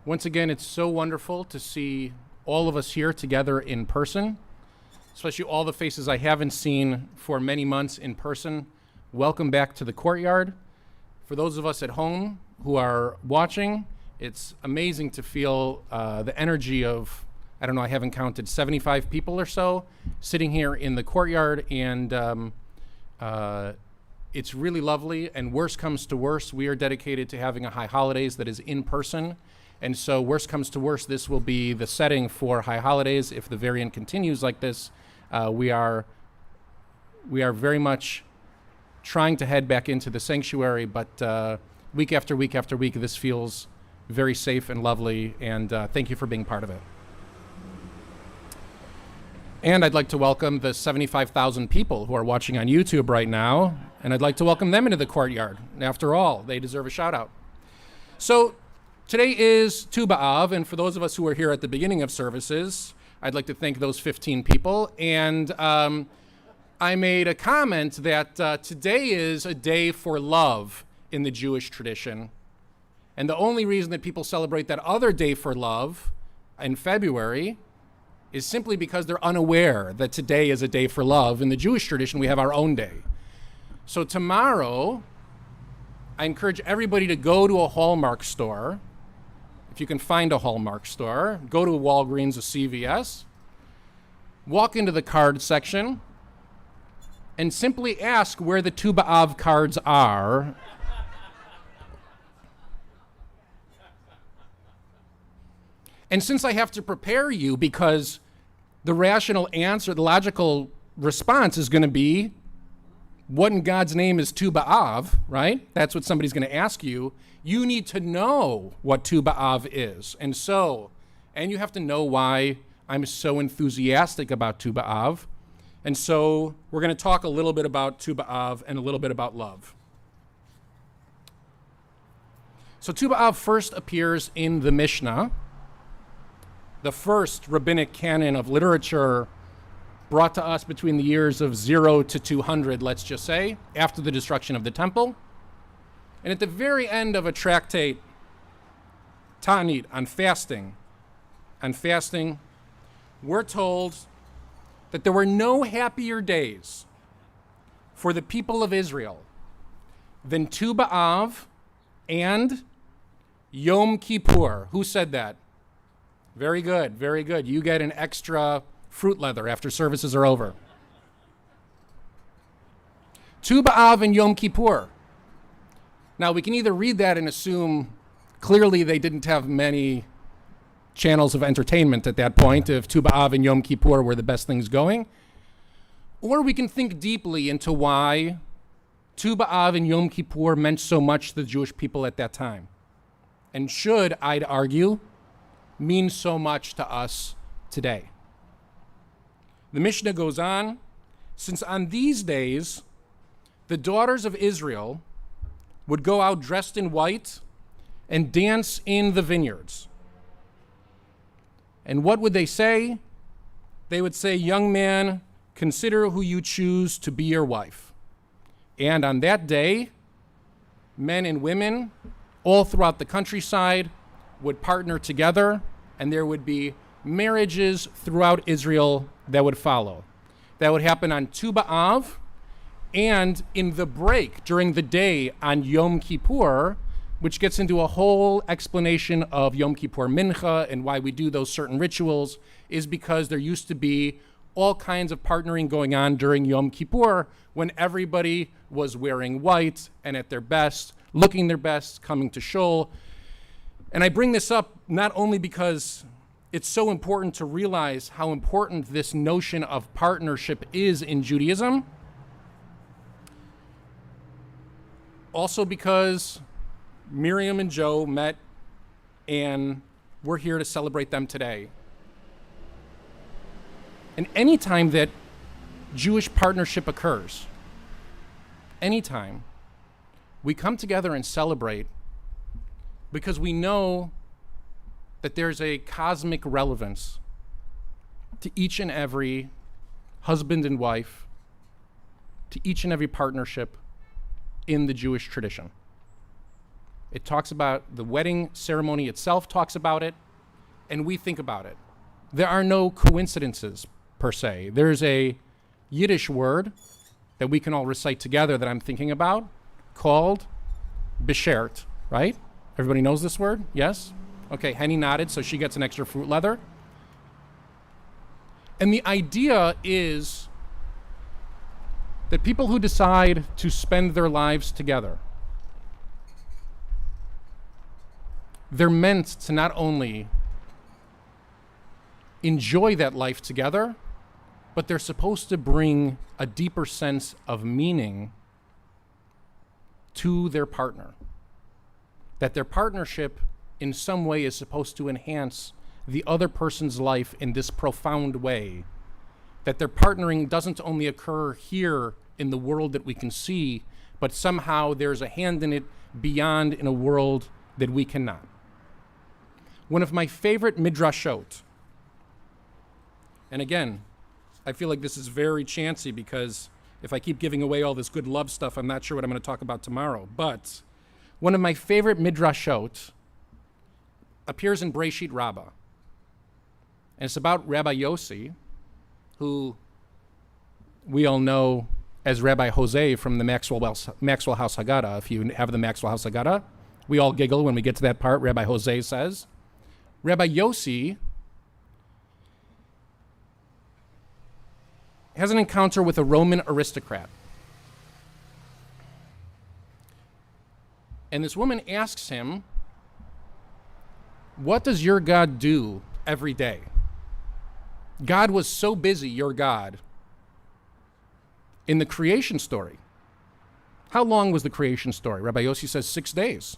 Once again, it's so wonderful to see all of us here together in person, especially all the faces I haven't seen for many months in person. Welcome back to the courtyard. For those of us at home who are watching, it's amazing to feel the energy of, I don't know, I haven't counted, 75 people or so sitting here in the courtyard, and it's really lovely. And worst comes to worst, we are dedicated to having a High Holidays that is in person. And so worst comes to worst, this will be the setting for High Holidays. If the variant continues like this, we are very much trying to head back into the sanctuary, but week after week after week, this feels very safe and lovely, and thank you for being part of it. And I'd like to welcome the 75,000 people who are watching on YouTube right now, and I'd like to welcome them into the courtyard. After all, they deserve a shout out. So today is Tu B'Av, and for those of us who were here at the beginning of services, I'd like to thank those 15 people. And I made a comment that today is a day for love in the Jewish tradition. And the only reason that people celebrate that other day for love in February is simply because they're unaware that today is a day for love. In the Jewish tradition, we have our own day. So tomorrow, I encourage everybody to go to a Hallmark store. If you can find a Hallmark store, go to a Walgreens, a CVS, walk into the card section, and simply ask where the Tu B'Av cards are. And since I have to prepare you, because the rational answer, the logical response is going to be, what in God's name is Tu B'Av, right? That's what somebody's going to ask you. You need to know what Tu B'Av is. And you have to know why I'm so enthusiastic about Tu B'Av. And so we're going to talk a little bit about Tu B'Av and a little bit about love. So Tu B'Av first appears in the Mishnah, the first rabbinic canon of literature brought to us between the years of 0 to 200, let's just say, after the destruction of the temple. And at the very end of a tractate, Ta'anit, on fasting, we're told that there were no happier days for the people of Israel than Tu B'Av and Yom Kippur. Who said that? Very good, very good. You get an extra fruit leather after services are over. Tu B'Av and Yom Kippur. Now, we can either read that and assume clearly they didn't have many channels of entertainment at that point if Tu B'Av and Yom Kippur were the best things going, or we can think deeply into why Tu B'Av and Yom Kippur meant so much to the Jewish people at that time, and should, I'd argue, mean so much to us today. The Mishnah goes on, since on these days, the daughters of Israel would go out dressed in white and dance in the vineyards. And what would they say? They would say, young man, consider who you choose to be your wife. And on that day, men and women all throughout the countryside would partner together, and there would be marriages throughout Israel that would follow. That would happen on Tu B'Av, and in the break during the day on Yom Kippur, which gets into a whole explanation of Yom Kippur Mincha and why we do those certain rituals, is because there used to be all kinds of partnering going on during Yom Kippur when everybody was wearing white and at their best, looking their best, coming to shul. And I bring this up not only because it's so important to realize how important this notion of partnership is in Judaism, also because Miriam and Joe met and we're here to celebrate them today. And anytime that Jewish partnership occurs, anytime, we come together and celebrate because we know that there's a cosmic relevance to each and every husband and wife, to each and every partnership in the Jewish tradition. It talks about the wedding ceremony itself, talks about it, and we think about it. There are no coincidences, per se. There's a Yiddish word that we can all recite together that I'm thinking about called beshert, right? Everybody knows this word? Yes? Okay, Henny nodded, so she gets an extra fruit leather. And the idea is that people who decide to spend their lives together, they're meant to not only enjoy that life together, but they're supposed to bring a deeper sense of meaning to their partner. That their partnership in some way is supposed to enhance the other person's life in this profound way. That their partnering doesn't only occur here in the world that we can see, but somehow there's a hand in it beyond in a world that we cannot. One of my favorite midrashot, and again, I feel like this is very chancy because if I keep giving away all this good love stuff, I'm not sure what I'm going to talk about tomorrow. But one of my favorite midrashot appears in Breshit Rabbah. And it's about Rabbi Yossi, who we all know as Rabbi Jose from the Maxwell House Haggadah. If you have the Maxwell House Haggadah, we all giggle when we get to that part. Rabbi Jose says, Rabbi Yossi has an encounter with a Roman aristocrat. And this woman asks him, what does your God do every day? God was so busy, your God, in the creation story. How long was the creation story? Rabbi Yossi says 6 days.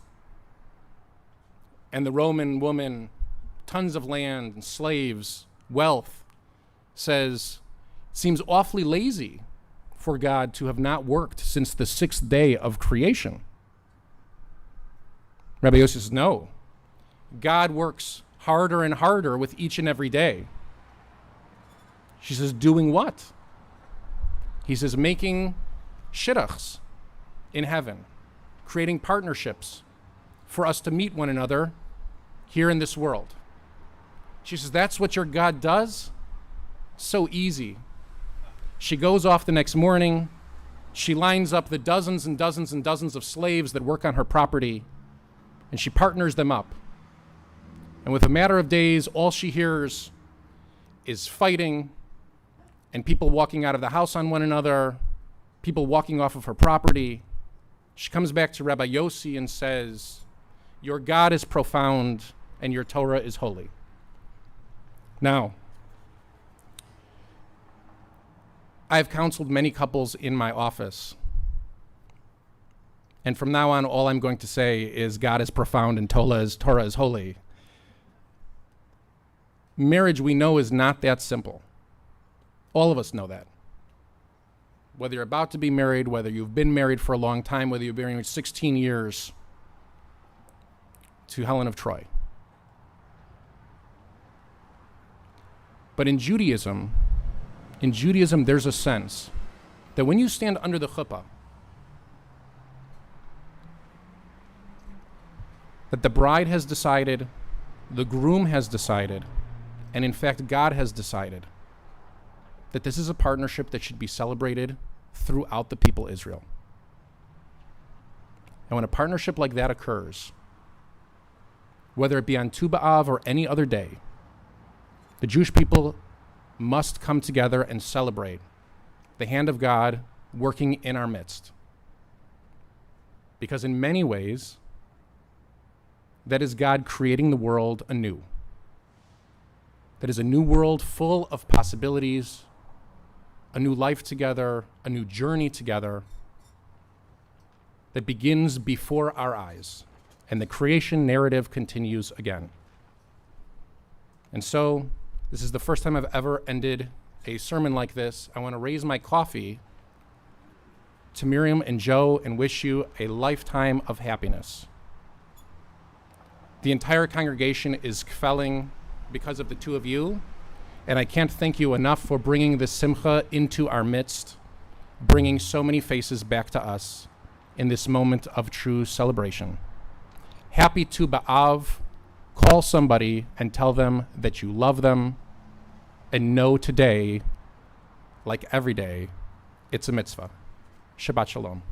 And the Roman woman, tons of land and slaves, wealth, says, seems awfully lazy for God to have not worked since the 6th day of creation. Rabbi Yossi says, no. God works harder and harder with each and every day. She says, doing what? He says, making shidduchs in heaven, creating partnerships for us to meet one another here in this world. She says, that's what your God does? So easy. She goes off the next morning. She lines up the dozens and dozens and dozens of slaves that work on her property, and she partners them up. And with a matter of days, all she hears is fighting and people walking out of the house on one another, people walking off of her property. She comes back to Rabbi Yossi and says, your God is profound and your Torah is holy. Now, I've counseled many couples in my office. And from now on, all I'm going to say is God is profound and Torah is holy. Marriage, we know, is not that simple. All of us know that. Whether you're about to be married, whether you've been married for a long time, whether you've been married 16 years to Helen of Troy. But in Judaism, there's a sense that when you stand under the chuppah, that the bride has decided, the groom has decided, and in fact, God has decided that this is a partnership that should be celebrated throughout the people of Israel. And when a partnership like that occurs, whether it be on Tu B'Av or any other day, the Jewish people must come together and celebrate the hand of God working in our midst. Because in many ways, that is God creating the world anew. That is a new world full of possibilities, a new life together, a new journey together that begins before our eyes. And the creation narrative continues again. And so, this is the first time I've ever ended a sermon like this. I want to raise my coffee to Miriam and Joe and wish you a lifetime of happiness. The entire congregation is kfelling because of the two of you, and I can't thank you enough for bringing the simcha into our midst, bringing so many faces back to us in this moment of true celebration. Happy Tu B'Av. Call somebody and tell them that you love them, and know today, like every day, it's a mitzvah. Shabbat Shalom.